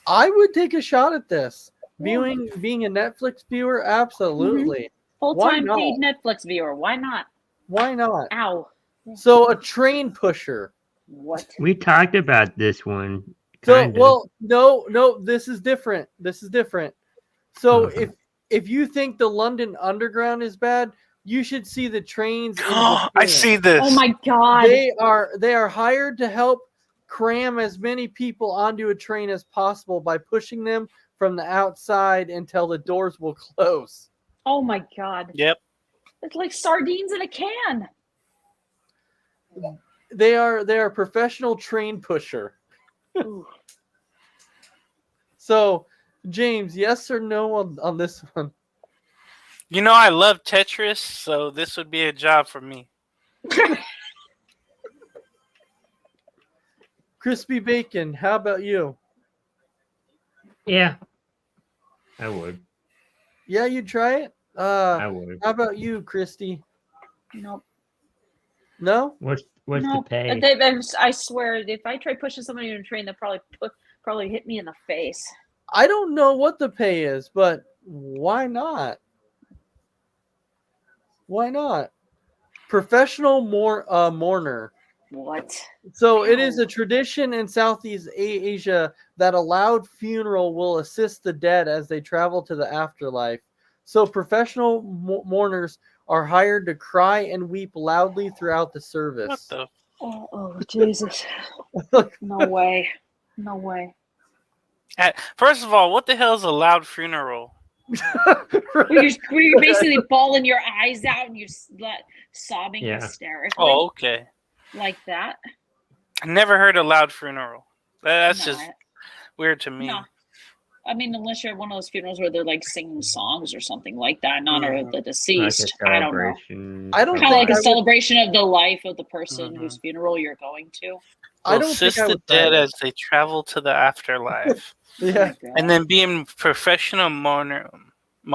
I would take a shot at this. Being a Netflix viewer, absolutely. Full-time paid Netflix viewer. Why not? Why not? Ow. So a train pusher. What? We talked about this one. So no, this is different. So if you think the London Underground is bad, you should see the trains. I see this. Oh my god. They are hired to help cram as many people onto a train as possible by pushing them from the outside until the doors will close. Oh my god. Yep. It's like sardines in a can. They are professional train pusher. So, James, yes or no on this one? You know, I love Tetris, so this would be a job for me. Crispy Bacon, how about you? Yeah, I would. Yeah, you'd try it? I would. How about you, Christy? Nope. No? What's the pay? I swear, if I try pushing somebody in a train, they'll probably hit me in the face. I don't know what the pay is, but why not? Why not? Professional mourner. What? So it is a tradition in Southeast Asia that a loud funeral will assist the dead as they travel to the afterlife. So professional mourners are hired to cry and weep loudly throughout the service. What the? Oh Jesus. No way. No way. First of all, what the hell is a loud funeral? Where you're basically bawling your eyes out and you're sobbing hysterically. Oh, okay. Like that. I never heard a loud funeral. That's just weird to me. No. I mean, unless you're at one of those funerals where they're like singing songs or something like that in honor of the Like deceased. a I don't know. celebration. I don't Kind of like think a I would- celebration of the life of the person Mhm. whose funeral you're going to. I Will don't assist think I the would try dead that. as they travel to the afterlife. Oh Yeah. my God. And then being professional mourner. Too.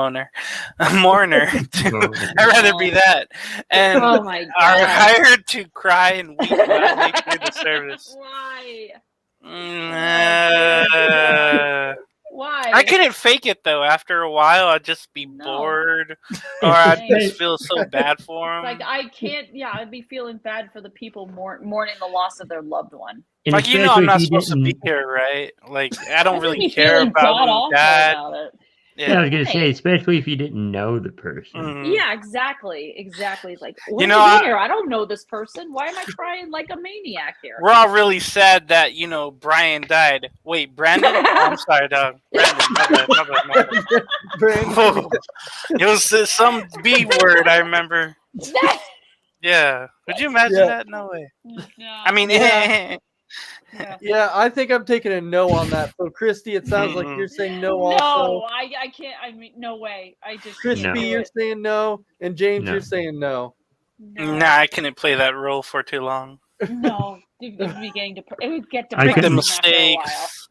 I'd rather be that. And Oh my are God. hired to cry and weep loudly through the service. Why? Why? I couldn't fake it though. After a while, I'd just be No. bored, or I'd Same. just feel so bad for them. Like I can't. Yeah, I'd be feeling bad for the people mourning the loss of their loved one. And Like, you know, especially I'm not if you supposed to be didn't- here, right? Like, I don't I'd really be care feeling about god who awful died. about it. Yeah, I was gonna Right. say, especially if you didn't know the person. Mhm. Yeah, exactly. It's like, what know, am I I- doing here? I don't know this person. Why am I crying like a maniac here? We're all really sad that, you know, Brian died. Wait, Brandon? Oh, I'm sorry, dog. Brandon, my bad. Brandon. Oh, it was some B word, I remember. Yeah. Could you imagine Yeah. that? No way. No. I mean, Yeah. Yeah. Yeah, I think I'm taking a no on that. So, Christy, it sounds like Mhm. you're saying no also. No, I can't. I mean, no way. I just Crispy, can't do you're it. saying no, and James, No. you're saying no. No, nah, I couldn't play that role for too long. no. It would be getting it would get I Make the couldn't- depressing after a while. mistakes.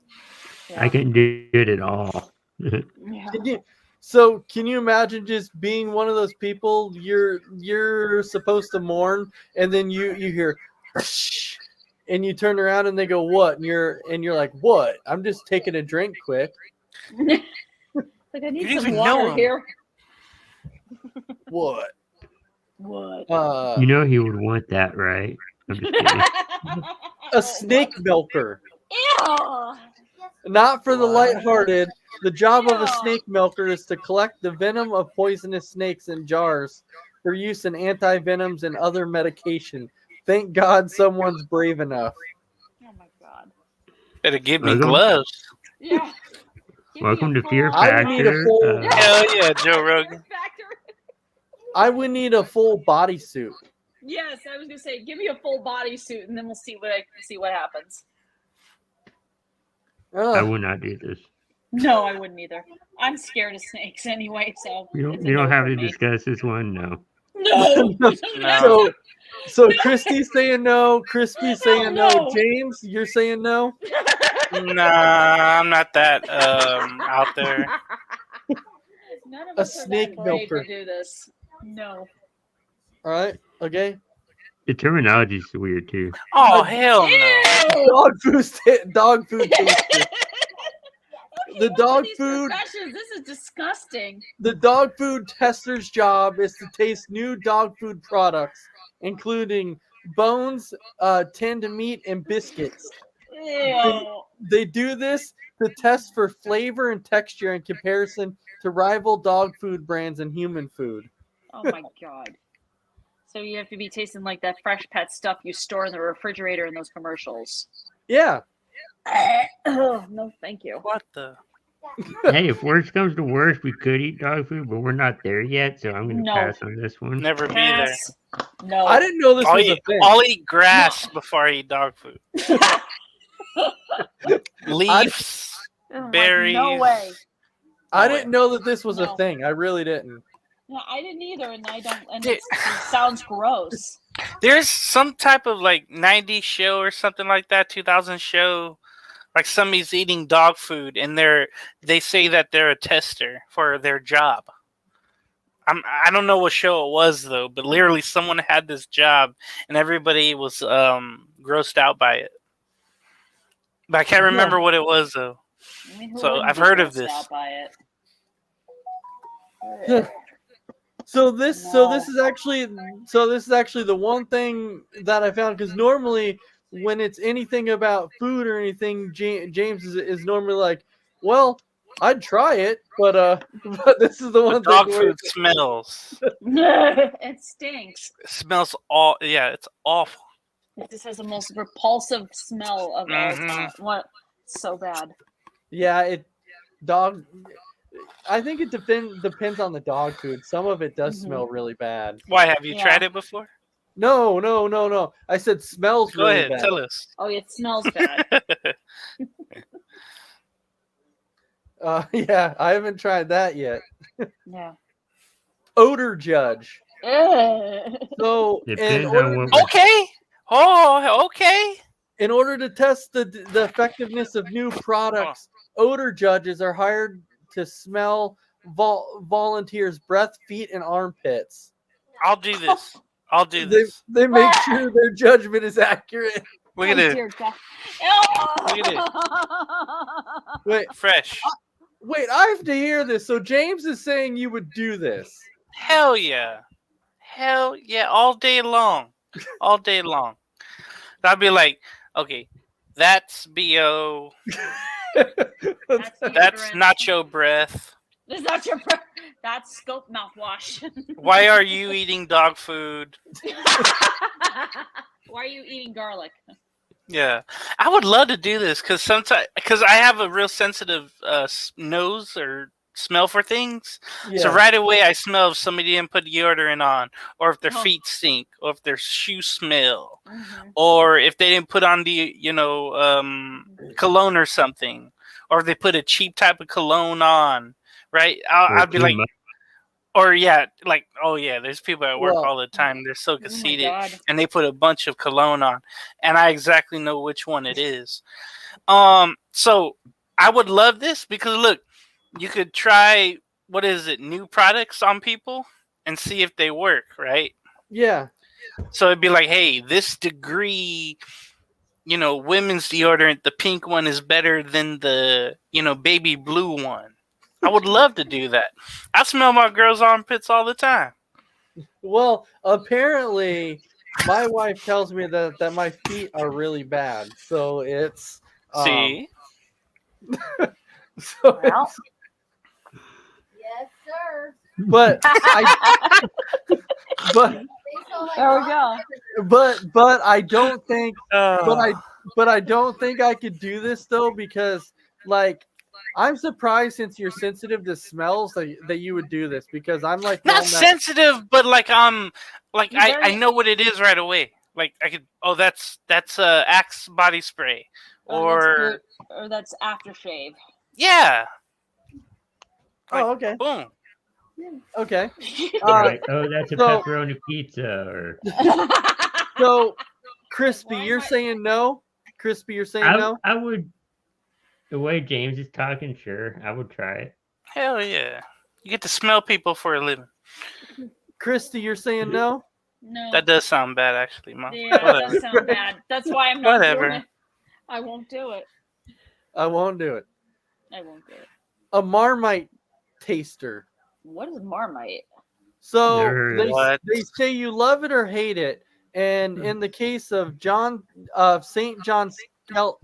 Yeah. I couldn't do it at all. Yeah. Can you imagine just being one of those people you're supposed to mourn, and then you hear, "Shh," and you turn around and they go, "What?" and you're like, "What? I'm just taking a drink quick." Like I need You some even know water him. here. What? What? You know he would want that, right? I'm just kidding. A snake milker. Ew. Not for the What? lighthearted. The job of a Yeah. snake milker is to collect the venom of poisonous snakes in jars for use in anti-venoms and other medication. Thank God someone's brave enough. Oh my god. Better give me Welcome. gloves. Yeah. Give me Welcome a to Fear full- I need a Factor. full- Hell yeah, Joe Rogan. Factor. I would need a full bodysuit. Yes, I was gonna say, give me a full bodysuit, and then we'll see what happens. I Ugh. would not do this. No, I wouldn't either. I'm scared of snakes anyway, so You it's don't. a You don't no have for to me. discuss this one. No. No. So, so Christy's saying no. Crispy's saying no. no. James, you're saying no. Nah, I'm not that out there. None of A us are snake that brave milker. to do this. No. All right. Okay. The terminology is weird too. Oh hell no! Dog food taster. The Look at dog these food- professions. This is disgusting. The dog food tester's job is to taste new dog food products, including bones, tinned meat, and biscuits. Ew. They do this to test for flavor and texture in comparison to rival dog food brands and human food. Oh my god. So you have to be tasting like that fresh pet stuff you store in the refrigerator in those commercials. Yeah. Oh, no, thank you. What the? Hey, if worst comes to worst, we could eat dog food, but we're not there yet, so I'm going to No. pass on this one. Never be there. Pass. No. I didn't know this I'll was a eat, thing. I'll eat grass before I eat dog food. Leaves. I'm like, berries. no way. I didn't know that this was a No. thing. I really didn't. No, I didn't either, and I don't. And Dude. it sounds gross. There's some type of like 90s show or something like that, 2000 show. Like somebody's eating dog food and they say that they're a tester for their job. I don't know what show it was though, but literally someone had this job and everybody was grossed out by it. But I can't remember what it was though. I mean, who So, wouldn't I've be heard of grossed this. out by it? So this No. is actually the one thing that I found, because normally when it's anything about food or anything, James is normally like, well, I'd try it, but this is the one Dog thing where food smells. It stinks. It smells it's awful. This has the most repulsive smell of all Mhm. time. What? So bad. I think it depends on the dog food. Some of it does Mhm. smell really bad. Why, have you Yeah. tried it before? No. I said smells Go really ahead, bad. tell us. Oh, it smells bad. Yeah, I haven't tried that yet. Yeah. Odor Judge. Ugh. So Depends on what. Okay. Oh, okay. in order to test the effectiveness of new products, odor judges are hired to smell volunteers' breath, feet, and armpits. I'll do this. I'll do They, this. they make sure their judgment is accurate. Look at Oh, it. dear God. Look at Wait, Fresh. I have to hear this. So James is saying you would do this. Hell yeah. Hell yeah. All day long. All day long. I'd be like, okay, that's BO. That's That's deodorant. nacho breath. That's not your breath. That's scope mouthwash. Why are you eating dog food? Why are you eating garlic? Yeah, I would love to do this because I have a real sensitive nose or smell for things. Yeah. So right away I smell if somebody didn't put deodorant on, or if their Oh. feet stink, or if their shoes smell, Mm-hmm. or if they didn't put on the cologne or something, or if they put a cheap type of cologne on. Right? I'd be like, or yeah, like, oh yeah, there's people at work Well- all the time. They're so Oh my conceited. God. And they put a bunch of cologne on, and I exactly know which one it is. So I would love this because look, you could try new products on people and see if they work, right? Yeah. So it'd be like, hey, this degree, women's deodorant, the pink one is better than the, baby blue one. I would love to do that. I smell my girl's armpits all the time. Well, apparently, my wife tells me that my feet are really bad. So it's See? So Well. it's- Yes, sir. but I but They smell like There we rotten go. but I don't think Uh, but I don't think I could do this though because like I'm surprised since you're sensitive to smells that you would do this because I'm like not one that- sensitive, but like You're I very- know what it is right away. Like I could, that's Axe body spray, or or that's aftershave. yeah, Oh, okay. boom. Okay. Like, oh, that's a so- pepperoni pizza, or So Crispy, Why you're am I- saying no? Crispy, you're saying no? I would. The way James is talking, sure, I would try it. Hell yeah, you get to smell people for a living. Christy, you're saying no? No. That does sound bad, actually, Mom. Yeah, that Whatever. does sound bad. That's why I'm not Whatever. doing it. I won't do it. I won't do it. I won't do it. A Marmite taster. What is Marmite? So Nerd. What? they say you love it or hate it. And in the case of St. John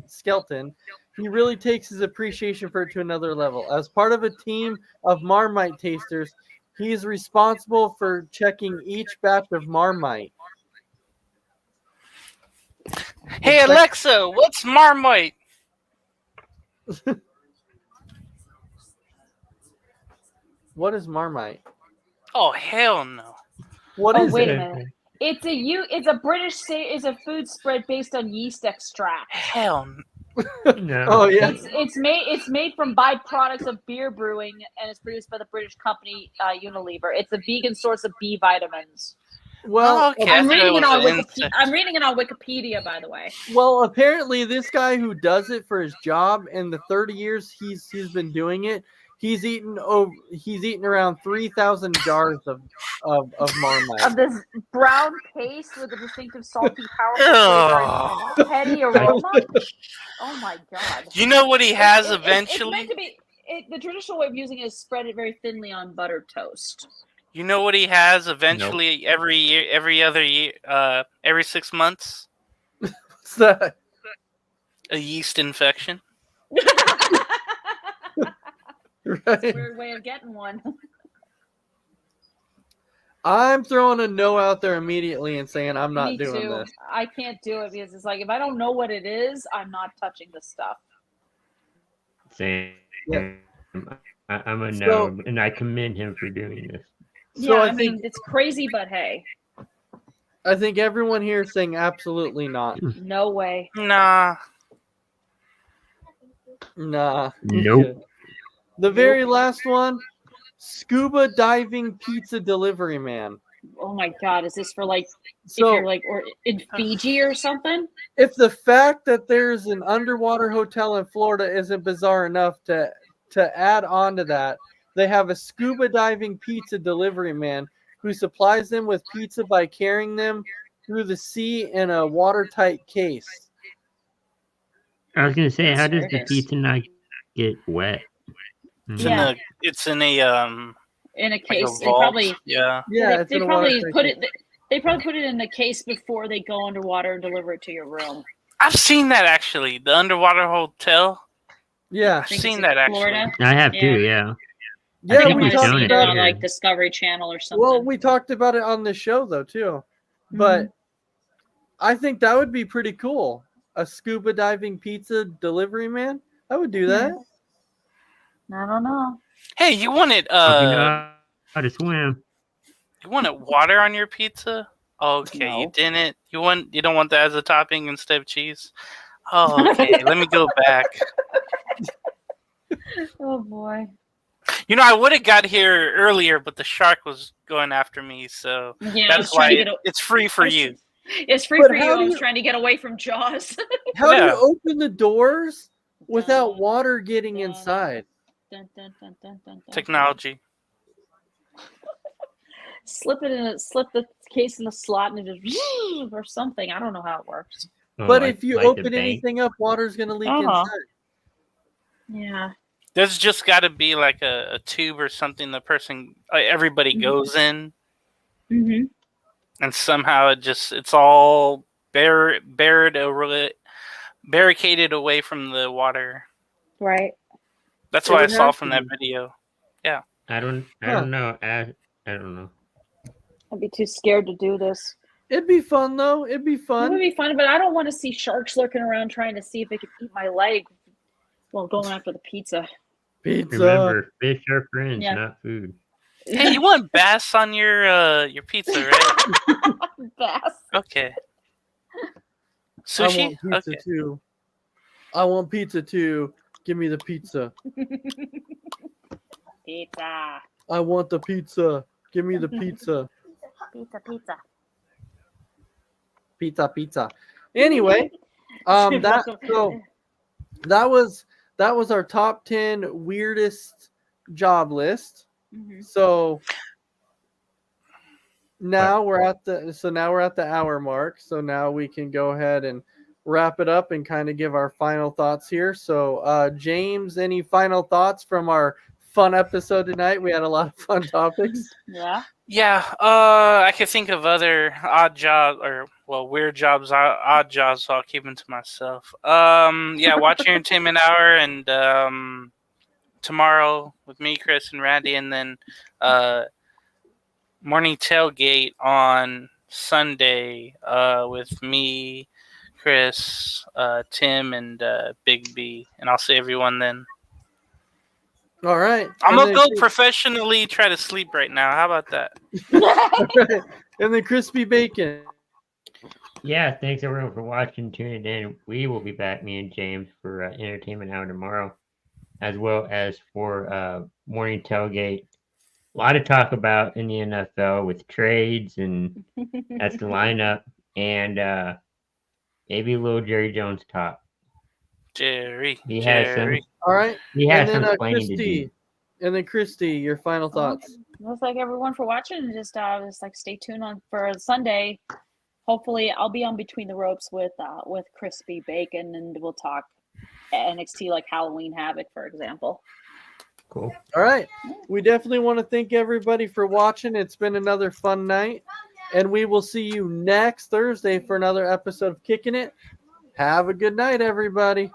Skelton, he really takes his appreciation for it to another level. As part of a team of Marmite tasters, he is responsible for checking each batch of Marmite. Hey Alexa, what's Marmite? What is Marmite? Oh hell no! What Oh, is wait it? a minute. It's a British it's a food spread based on yeast extract. Hell no. No. Oh yeah. It's made from byproducts of beer brewing and it's produced by the British company Unilever. It's a vegan source of B vitamins. Well, Okay. I'm I thought it reading it was on an Wikipedia. I'm reading it on Wikipedia, by the way. well, apparently this guy who does it for his job in the 30 years he's been doing it, he's eaten around 3,000 jars of Marmite. Of this brown paste with a distinctive salty, powerful Ugh. flavor and heady aroma. Oh my god! You know what he has It's eventually? meant to be. The traditional way of using it is spread it very thinly on buttered toast. You know what he has eventually every year, every other year, every 6 months? What's that? A yeast infection. Right? Weird way of getting one. I'm throwing a no out there immediately and saying I'm not Me doing too. this. I can't do it because it's like if I don't know what it is, I'm not touching the stuff. Same. Yeah. I'm a no, So- and I commend him for doing this. So Yeah, I I mean it's crazy, but hey, I think everyone here is saying absolutely not. no way. Nah. Nah. Nope. The very last one, scuba diving pizza delivery man. Oh my God, is this for like if So you're like or in Fiji or something? if the fact that there's an underwater hotel in Florida isn't bizarre enough to add on to that, they have a scuba diving pizza delivery man who supplies them with pizza by carrying them through the sea in a watertight case. I was gonna say, how does the Service. pizza not get wet? Yeah. It's in a In a like a case, they vault. probably Yeah. Yeah, they probably put it. They probably put it in the case before they go underwater and deliver it to your room. I've seen that actually. The underwater hotel. Yeah, I've think seen it's in that actually. Florida. I have Yeah. too, yeah. yeah, I we might have talked seen it about on it. like Discovery Channel or something. Well, we talked about it on the show though too, but I think that would be pretty cool. A scuba diving pizza delivery man. I would do that. I don't know. Hey, you wanted If you know how to swim. you wanted water on your pizza? Okay, No. you didn't. You don't want that as a topping instead of cheese? Oh, okay. Let me go back. Oh boy. You know, I would have got here earlier, but the shark was going after me, so Yeah, I was that's trying why to get. it's free for you. It's free But for you. how I do was you- trying to get away from Jaws. How do Yeah. you open the doors without Dun, water getting dun, inside? dun, dun, dun, dun, dun, dun. Technology. Slip the case in the slot and it just or something. I don't know how it works. Oh, But like- if you like the open bank. anything up, water's gonna leak Uh-huh. inside. Yeah. There's just got to be like a tube or something the person, everybody Mhm. goes in, Mm-hmm. and somehow it's all barricaded away from the water. Right. That's It what I would saw have from to that be. video. I don't know. I don't know. I'd be too scared to do this. It'd be fun though. It'd be It would fun. be fun, but I don't want to see sharks lurking around trying to see if they could eat my leg while going after the pizza. Pizza. Remember, fish are friends, Yeah. not food. Hey, you want bass on your pizza, right? Bass. Okay. I Sushi? want pizza Okay. too. I want pizza too. Give me the pizza. Pizza. I want the pizza. Give me the pizza. Pizza. Pizza. Pizza, pizza. Anyway, that was our top 10 weirdest job list. Mhm. So now we're at the hour mark. So now we can go ahead and wrap it up and kind of give our final thoughts here. So James, any final thoughts from our fun episode tonight? We had a lot of fun topics. Yeah. Yeah, I could think of other odd jobs weird jobs, odd jobs, so I'll keep them to myself. Yeah, watch your Entertainment Hour and tomorrow with me, Chris, and Randy, and then Morning Tailgate on Sunday with me, Chris, Tim, and Big B, and I'll see everyone then. All right. I'm And gonna then go professionally try to sleep right now. How about that? and then crispy bacon. Yeah, thanks everyone for watching, tuning in. We will be back, me and James, for Entertainment Hour tomorrow, as well as for Morning Tailgate. A lot to talk about in the NFL with trades, and that's the lineup, and maybe a little Jerry Jones talk. Jerry. He has some. All right. He has And some then explaining to do. Christy. And then Christy, your final thoughts. Well, thank everyone for watching, and just like stay tuned on for Sunday. Hopefully, I'll be on Between the Ropes with Crispy Bacon, and we'll talk NXT like Halloween Havoc, for example. Cool. All right. We definitely want to thank everybody for watching. It's been another fun night. And we will see you next Thursday for another episode of Kicking It. Have a good night, everybody.